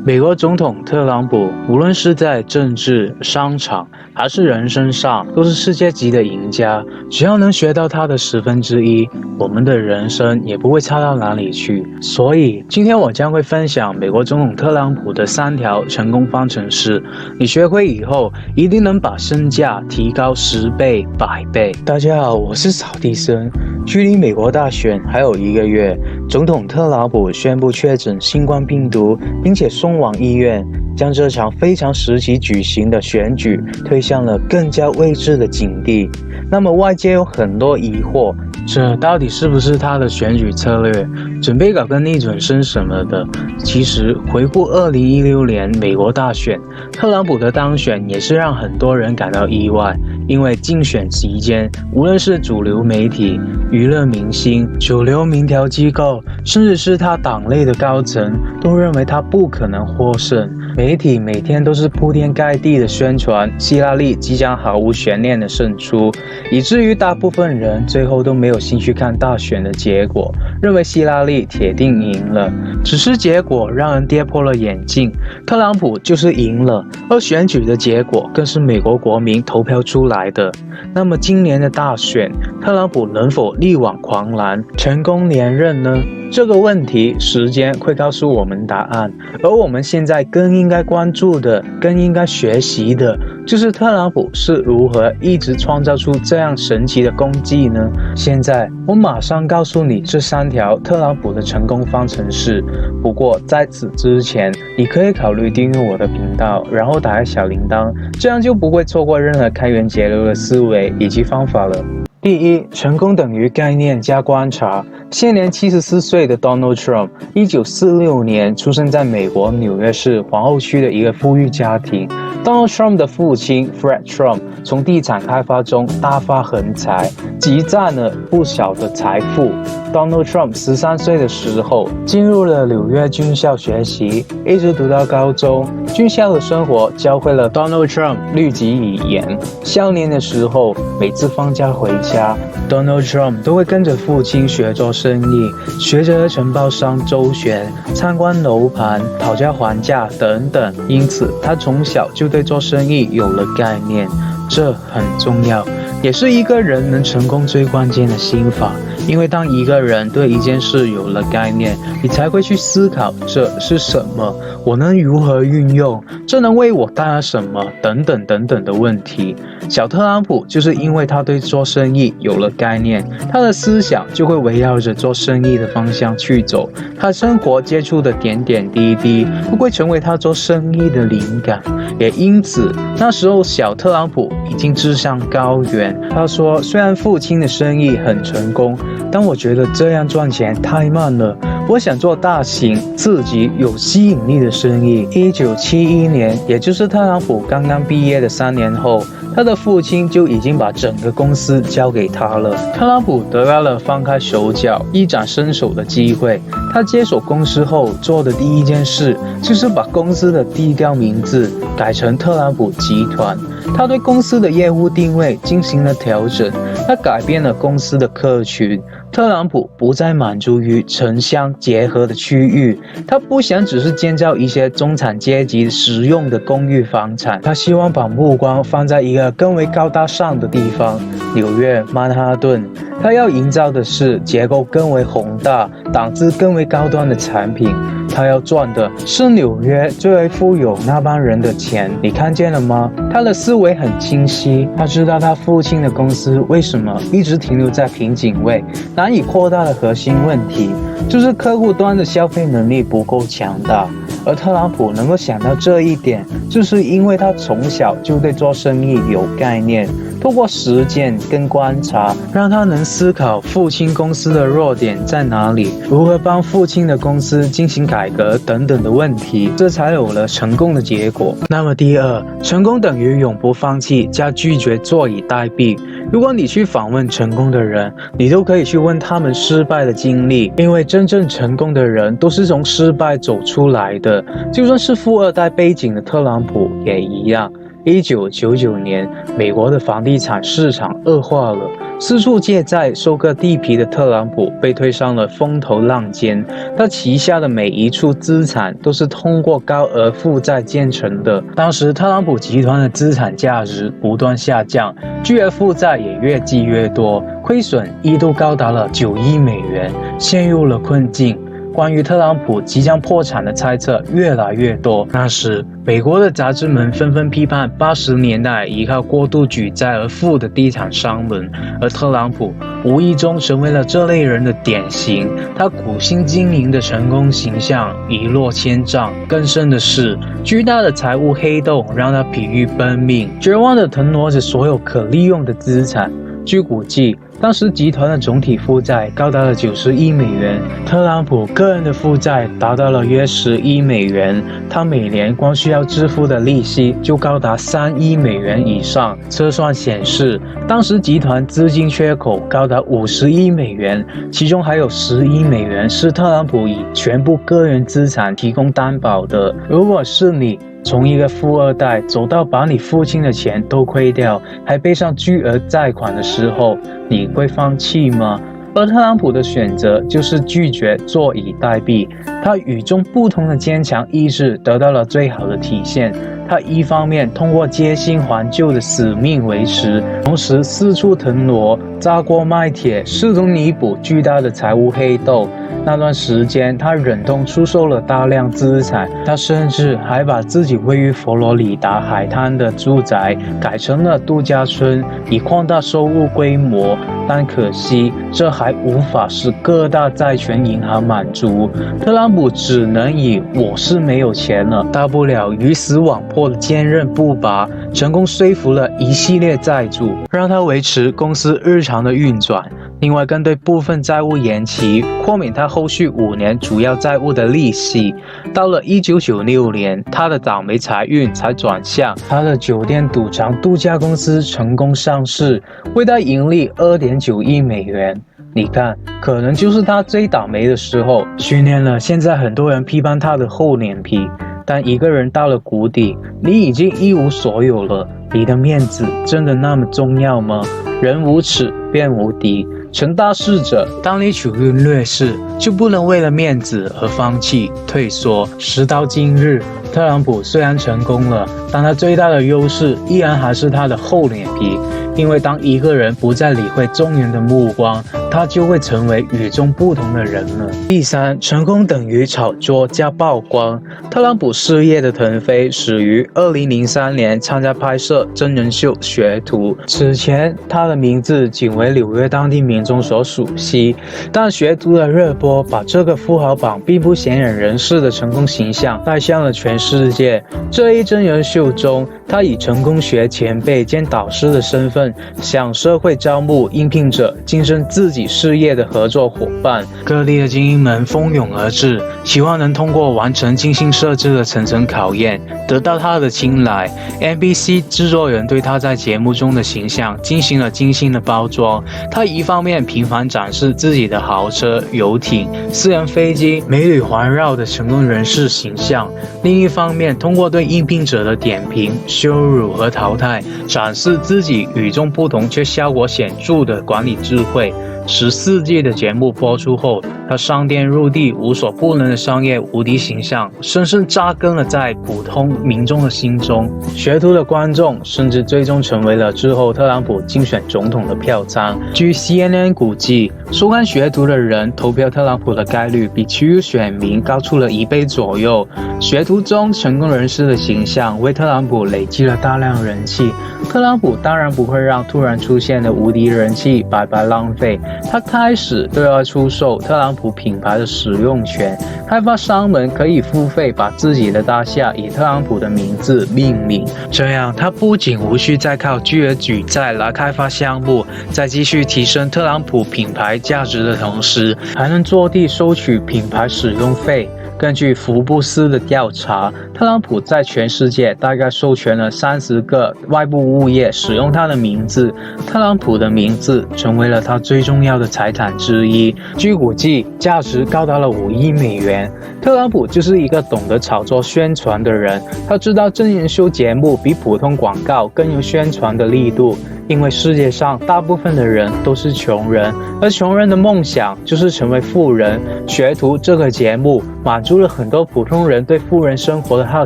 美国总统特朗普，无论是在政治、商场还是人生上，都是世界级的赢家。只要能学到他的1/10，我们的人生也不会差到哪里去。所以，今天我将会分享美国总统特朗普的3条成功方程式，你学会以后，一定能把身价提高10倍、100倍。大家好，我是扫地僧。距离美国大选还有1个月，总统特朗普宣布确诊新冠病毒，并且送往医院，将这场非常时期举行的选举推向了更加未知的境地。那么外界有很多疑惑，这到底是不是他的选举策略，准备搞个逆转胜什么的？其实回顾2016年美国大选，特朗普的当选也是让很多人感到意外，因为竞选期间，无论是主流媒体、娱乐明星、主流民调机构，甚至是他党内的高层，都认为他不可能获胜。媒体每天都是铺天盖地的宣传希拉里即将毫无悬念的胜出，以至于大部分人最后都没有兴趣看大选的结果，认为希拉里铁定赢了。只是结果让人跌破了眼镜，特朗普就是赢了，而选举的结果更是美国国民投票出来的。那么今年的大选，特朗普能否力挽狂澜，成功连任呢？这个问题，时间会告诉我们答案。而我们现在更应该关注的、更应该学习的，就是特朗普是如何一直创造出这样神奇的功绩呢？现在我马上告诉你这3条特朗普的成功方程式。不过在此之前，你可以考虑订阅我的频道，然后打开小铃铛，这样就不会错过任何开源节流的思维以及方法了。第一，成功等于概念加观察。现年74岁的 Donald Trump， 1946年出生在美国纽约市皇后区的一个富裕家庭。Donald Trump 的父亲 Fred Trump 从地产开发中大发横财，积攒了不小的财富。Donald Trump 13岁的时候进入了纽约军校学习，一直读到高中。军校的生活教会了 Donald Trump 律己语言。少年的时候，每次放假回家， Donald Trump 都会跟着父亲学做生意，学着和承包商周旋，参观楼盘，讨价还价等等。因此他从小就对做生意有了概念，这很重要，也是一个人能成功最关键的心法。因为当一个人对一件事有了概念，你才会去思考这是什么，我能如何运用，这能为我带来什么，等等等等的问题。小特朗普就是因为他对做生意有了概念，他的思想就会围绕着做生意的方向去走，他生活接触的点点滴滴都会成为他做生意的灵感。也因此，那时候小特朗普已经志向高远。他说，虽然父亲的生意很成功，但我觉得这样赚钱太慢了，我想做大型、刺激、有吸引力的生意。1971年，也就是特朗普刚刚毕业的3年后，他的父亲就已经把整个公司交给他了。特朗普得到了放开手脚、一展身手的机会。他接手公司后做的第一件事，就是把公司的低调名字改成特朗普集团。他对公司的业务定位进行了调整，他改变了公司的客群。特朗普不再满足于城乡结合的区域，他不想只是建造一些中产阶级实用的公寓房产，他希望把目光放在一个更为高大上的地方——纽约曼哈顿。他要营造的是结构更为宏大、档次更为高端的产品。他要赚的是纽约最为富有那帮人的钱，你看见了吗？他的思维很清晰，他知道他父亲的公司为什么一直停留在瓶颈位，难以扩大的核心问题就是客户端的消费能力不够强大。而特朗普能够想到这一点，就是因为他从小就对做生意有概念，透过实践跟观察，让他能思考父亲公司的弱点在哪里，如何帮父亲的公司进行改革等等的问题，这才有了成功的结果。那么第二，成功等于永不放弃加拒绝坐以待毙。如果你去访问成功的人，你都可以去问他们失败的经历，因为真正成功的人都是从失败走出来的。就算是富二代背景的特朗普也一样。1999年，美国的房地产市场恶化了，四处借债收割地皮的特朗普被推上了风头浪尖。他旗下的每一处资产都是通过高额负债建成的。当时特朗普集团的资产价值不断下降，巨额负债也越积越多，亏损一度高达了9亿美元，陷入了困境。关于特朗普即将破产的猜测越来越多。那时，美国的杂志们纷纷批判80年代依靠过度举债而富的地产商们，而特朗普无意中成为了这类人的典型。他苦心经营的成功形象一落千丈。更甚的是，巨大的财务黑洞让他疲于奔命，绝望地腾挪着所有可利用的资产。据估计，当时集团的总体负债高达了90亿美元，特朗普个人的负债达到了约10亿美元，他每年光需要支付的利息就高达3亿美元以上。测算显示，当时集团资金缺口高达50亿美元，其中还有10亿美元是特朗普以全部个人资产提供担保的。如果是你，从一个富二代走到把你父亲的钱都亏掉，还背上巨额债款的时候，你会放弃吗？而特朗普的选择就是拒绝坐以待毙，他与众不同的坚强意志得到了最好的体现。他一方面通过接新还旧的死命维持，同时四处腾挪，砸锅卖铁，试图弥补巨大的财务黑洞。那段时间，他忍痛出售了大量资产，他甚至还把自己位于佛罗里达海滩的住宅改成了度假村，以扩大收入规模。但可惜，这还无法使各大债权银行满足。特朗普只能以我是没有钱了，大不了鱼死网破的坚韧不拔，成功说服了一系列债主，让他维持公司日常的运转。另外，更对部分债务延期，豁免他后续5年主要债务的利息。到了1996年，他的倒霉财运才转向，他的酒店、赌场、度假公司成功上市，为他盈利2.9亿美元。你看，可能就是他最倒霉的时候，训练了现在很多人批判他的厚脸皮。但一个人到了谷底，你已经一无所有了，你的面子真的那么重要吗？人无耻便无敌。成大事者，当你处于劣势，就不能为了面子而放弃、退缩。时到今日，特朗普虽然成功了，但他最大的优势依然还是他的厚脸皮。因为当一个人不再理会众人的目光，他就会成为与众不同的人了。第三，成功等于炒作加曝光。特朗普事业的腾飞始于2003年参加拍摄真人秀《学徒》，此前他的名字仅为纽约当地民众所熟悉，但《学徒》的热播把这个富豪榜并不显眼人士的成功形象带向了全世界。这一真人秀中，他以成功学前辈兼导师的身份向社会招募应聘者，晋升自己事业的合作伙伴。各地的精英们蜂拥而至，希望能通过完成精心设置的层层考验，得到他的青睐。NBC 制作人对他在节目中的形象进行了精心的包装。他一方面频繁展示自己的豪车、游艇、私人飞机、美女环绕的成功人士形象，另一方面通过对应聘者的点评、羞辱和淘汰，展示自己与众不同却效果显著的管理智慧。14季的节目播出后，他上天入地、无所不能的商业无敌形象深深扎根了在普通民众的心中。学徒的观众甚至最终成为了之后特朗普竞选总统的票仓。据 CNN 估计，收看学徒的人投票特朗普的概率比其余选民高出了1倍左右。学徒中成功人士的形象为特朗普累积了大量人气。特朗普当然不会让突然出现的无敌人气白白浪费，他开始对外出售特朗普品牌的使用权，开发商们可以付费把自己的大厦以特朗普的名字命名，这样他不仅无需再靠巨额举债来开发项目，在继续提升特朗普品牌价值的同时，还能坐地收取品牌使用费。根据福布斯的调查，特朗普在全世界大概授权了30个外部物业使用他的名字，特朗普的名字成为了他最重要的财产之一，据估计价值高达了5亿美元。特朗普就是一个懂得炒作宣传的人，他知道真人秀节目比普通广告更有宣传的力度，因为世界上大部分的人都是穷人，而穷人的梦想就是成为富人。学徒这个节目满足了很多普通人对富人生活的好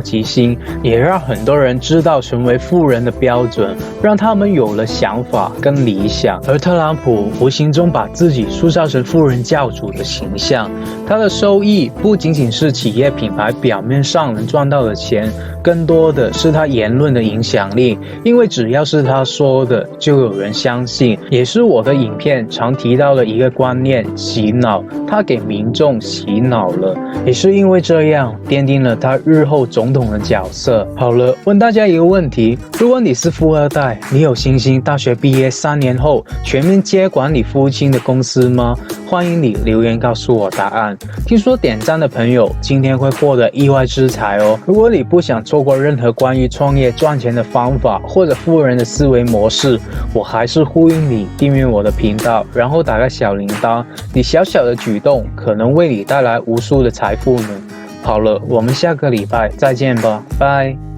奇心，也让很多人知道成为富人的标准，让他们有了想法跟理想。而特朗普无形中把自己塑造成富人教主的形象，他的收益不仅仅是企业品牌表面上能赚到的钱，更多的是他言论的影响力，因为只要是他说的，就有人相信。也是我的影片常提到的一个观念，洗脑，他给民众洗脑了，也是因为这样奠定了他日后总统的角色。好了，问大家一个问题，如果你是富二代，你有信心大学毕业3年后全面接管你父亲的公司吗？欢迎你留言告诉我答案。听说点赞的朋友今天会获得意外之财哦。如果你不想错过任何关于创业赚钱的方法或者富人的思维模式，我还是呼吁你订阅我的频道，然后打开小铃铛，你小小的举动可能为你带来无数的财富呢。好了，我们下个礼拜再见吧，拜。